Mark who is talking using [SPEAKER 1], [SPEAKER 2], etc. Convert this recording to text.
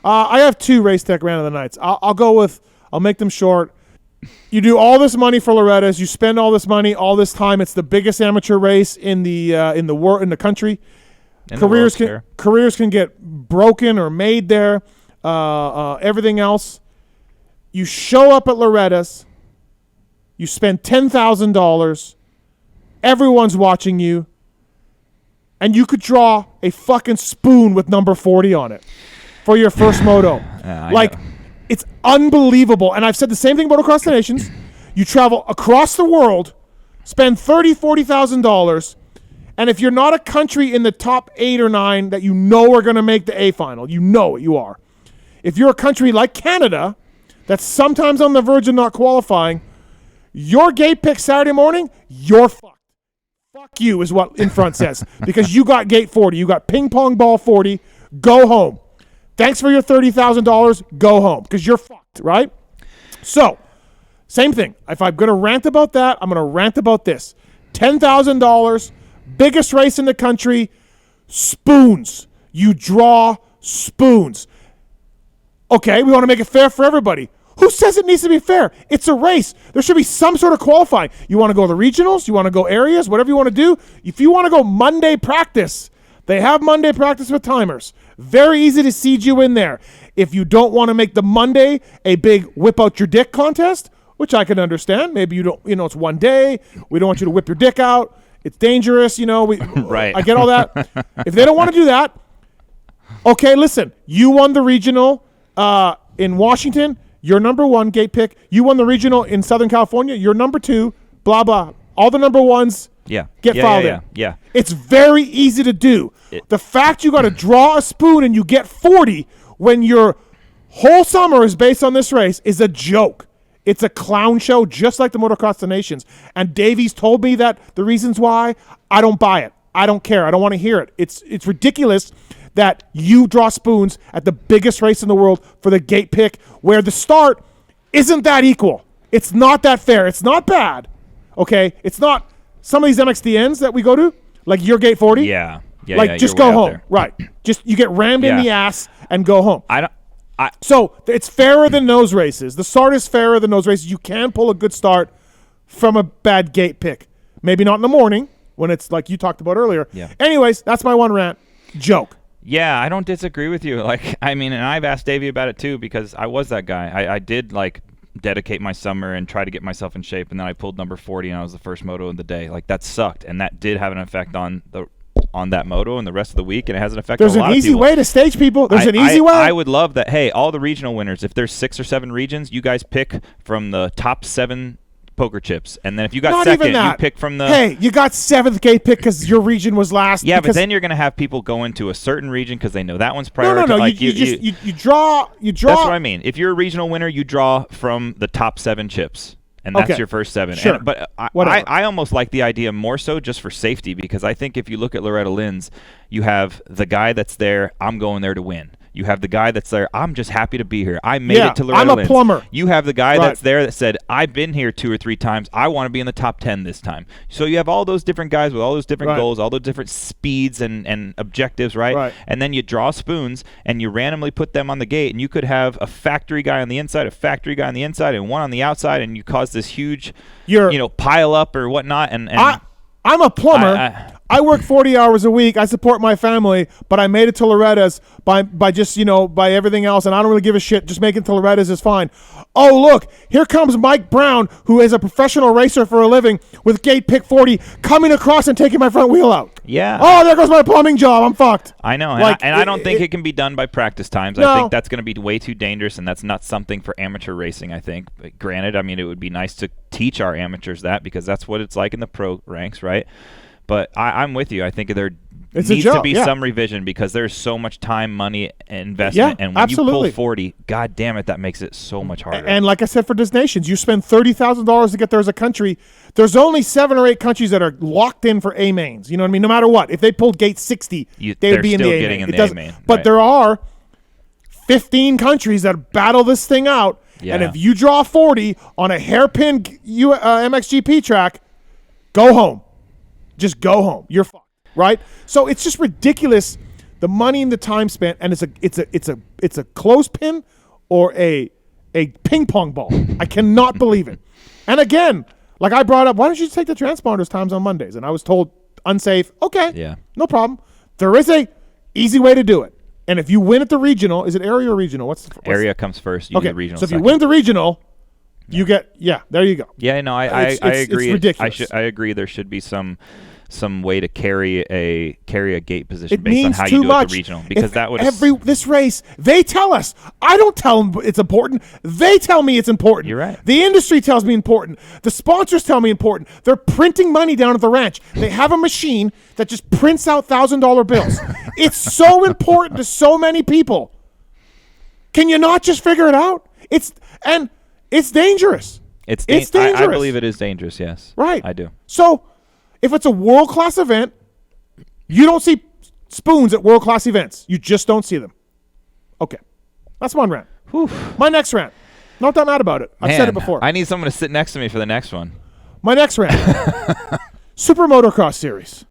[SPEAKER 1] I have 2 Racetech Rant of the Nights. I'll make them short. You do all this money for Loretta's. You spend all this money, all this time. It's the biggest amateur race in the world, in the country. Careers can get broken or made there. Everything else. You show up at Loretta's. You spend $10,000. Everyone's watching you. And you could draw a fucking spoon with number 40 on it for your first moto. It's unbelievable. And I've said the same thing about Across the Nations. You travel across the world, spend $30,000, $40,000, and if you're not a country in the top 8 or 9 that you know are going to make the A final, you know it, you are. If you're a country like Canada that's sometimes on the verge of not qualifying, your gate pick Saturday morning, you're fucked. Fuck you is what in front says. Because you got gate 40. You got ping pong ball 40. Go home. Thanks for your $30,000. Go home because you're fucked, right? So, same thing. If I'm going to rant about that, I'm going to rant about this. $10,000, biggest race in the country, spoons. You draw spoons. Okay, we want to make it fair for everybody. Who says it needs to be fair? It's a race. There should be some sort of qualifying. You want to go the regionals? You want to go areas? Whatever you want to do. If you want to go Monday practice, they have Monday practice with timers. Very easy to seed you in there. If you don't want to make the Monday a big whip out your dick contest, which I can understand. Maybe you don't, it's one day. We don't want you to whip your dick out. It's dangerous,
[SPEAKER 2] Right.
[SPEAKER 1] I get all that. If they don't want to do that, okay, listen. You won the regional in Washington. You're number 1 gate pick. You won the regional in Southern California. You're number 2. Blah blah. All the number 1s. Get filed in.
[SPEAKER 2] Yeah.
[SPEAKER 1] It's very easy to do. The fact you got to draw a spoon and you get 40 when your whole summer is based on this race is a joke. It's a clown show, just like the Motocross the Nations. And Davies told me that the reasons why, I don't buy it. I don't care. I don't want to hear it. It's ridiculous that you draw spoons at the biggest race in the world for the gate pick where the start isn't that equal. It's not that fair. It's not bad. Okay? It's not some of these MXDNs that we go to, like your gate 40.
[SPEAKER 2] Yeah.
[SPEAKER 1] Just go home. Right. Just you get rammed in the ass and go home. So it's fairer than those races. The start is fairer than those races. You can pull a good start from a bad gate pick. Maybe not in the morning when it's like you talked about earlier.
[SPEAKER 2] Yeah.
[SPEAKER 1] Anyways, that's my one rant. Joke.
[SPEAKER 2] Yeah, I don't disagree with you. And I've asked Davey about it too because I was that guy. I did dedicate my summer and try to get myself in shape, and then I pulled number 40 and I was the first moto of the day. That sucked, and that did have an effect on that moto and the rest of the week, and it has an effect on a lot of people.
[SPEAKER 1] There's an easy way to stage people. There's an easy way.
[SPEAKER 2] I would love that. Hey, all the regional winners, if there's 6 or 7 regions, you guys pick from the top 7 poker chips, and then if you got
[SPEAKER 1] Not
[SPEAKER 2] second,
[SPEAKER 1] even that.
[SPEAKER 2] you pick from the...
[SPEAKER 1] Hey, you got 7th gate pick because your region was last.
[SPEAKER 2] Yeah, but then you're going to have people go into a certain region because they know that one's prioritized.
[SPEAKER 1] No. You draw.
[SPEAKER 2] That's what I mean. If you're a regional winner, you draw from the top 7 chips. And that's your first 7.
[SPEAKER 1] Sure.
[SPEAKER 2] But I almost like the idea more so just for safety, because I think if you look at Loretta Lynn's, you have the guy that's there, I'm going there to win. You have the guy that's there, I'm just happy to be here. I made it to Loretta Lynn's.
[SPEAKER 1] I'm a plumber.
[SPEAKER 2] You have the guy that's there that said, I've been here 2 or 3 times. I want to be in the top 10 this time. So you have all those different guys with all those different goals, all those different speeds and objectives, right? And then you draw spoons and you randomly put them on the gate, and you could have a factory guy on the inside, a factory guy on the inside, and one on the outside, and you cause this huge pile up or whatnot. And
[SPEAKER 1] I'm a plumber. I work 40 hours a week. I support my family, but I made it to Loretta's by just, by everything else, and I don't really give a shit. Just making it to Loretta's is fine. Oh, look, here comes Mike Brown, who is a professional racer for a living, with gate pick 40, coming across and taking my front wheel out.
[SPEAKER 2] Yeah.
[SPEAKER 1] Oh, there goes my plumbing job. I'm fucked.
[SPEAKER 2] I know, and I don't think it can be done by practice times. No. I think that's going to be way too dangerous, and that's not something for amateur racing, I think. But granted, it would be nice to teach our amateurs that, because that's what it's like in the pro ranks, right? But I'm with you. I think there needs to be some revision, because there's so much time, money, and investment. And when you pull 40, God damn it, that makes it so much harder.
[SPEAKER 1] And like I said, for Des Nations, you spend $30,000 to get there as a country. There's only 7 or 8 countries that are locked in for A mains. You know what I mean? No matter what. If they pulled gate 60, they would be in the A main. But there are 15 countries that battle this thing out. Yeah. And if you draw 40 on a hairpin MXGP track, go home. Just go home. You're fucked, right? So it's just ridiculous the money and the time spent, and it's a clothespin or a ping pong ball. I cannot believe it. And again, like I brought up, why don't you take the transponders times on Mondays? And I was told unsafe. Okay,
[SPEAKER 2] Yeah.
[SPEAKER 1] no problem. There is a easy way to do it. And if you win at the regional, is it area or regional? What's
[SPEAKER 2] area comes first? You do regional.
[SPEAKER 1] So if you win at the regional, you get there you go.
[SPEAKER 2] Yeah, no, I agree.
[SPEAKER 1] It's ridiculous.
[SPEAKER 2] I agree. There should be some way to carry a gate position
[SPEAKER 1] It
[SPEAKER 2] based on
[SPEAKER 1] means
[SPEAKER 2] how
[SPEAKER 1] too
[SPEAKER 2] you do
[SPEAKER 1] much.
[SPEAKER 2] it at the regional, because that would
[SPEAKER 1] this race they tell us. I don't tell them it's important. They tell me it's important.
[SPEAKER 2] You're right.
[SPEAKER 1] The industry tells me important. The sponsors tell me important. They're printing money down at the ranch. They have a machine that just prints out $1,000 bills. It's so important to so many people. Can you not just figure it out? It's dangerous.
[SPEAKER 2] It's
[SPEAKER 1] dangerous.
[SPEAKER 2] I believe it is dangerous. Yes,
[SPEAKER 1] right.
[SPEAKER 2] I do.
[SPEAKER 1] So, if it's a world-class event, you don't see spoons at world-class events. You just don't see them. Okay. That's one rant.
[SPEAKER 2] Whew.
[SPEAKER 1] My next rant. Not that mad about it. I've said it before.
[SPEAKER 2] I need someone to sit next to me for the next one.
[SPEAKER 1] My next rant. Super Motocross Series.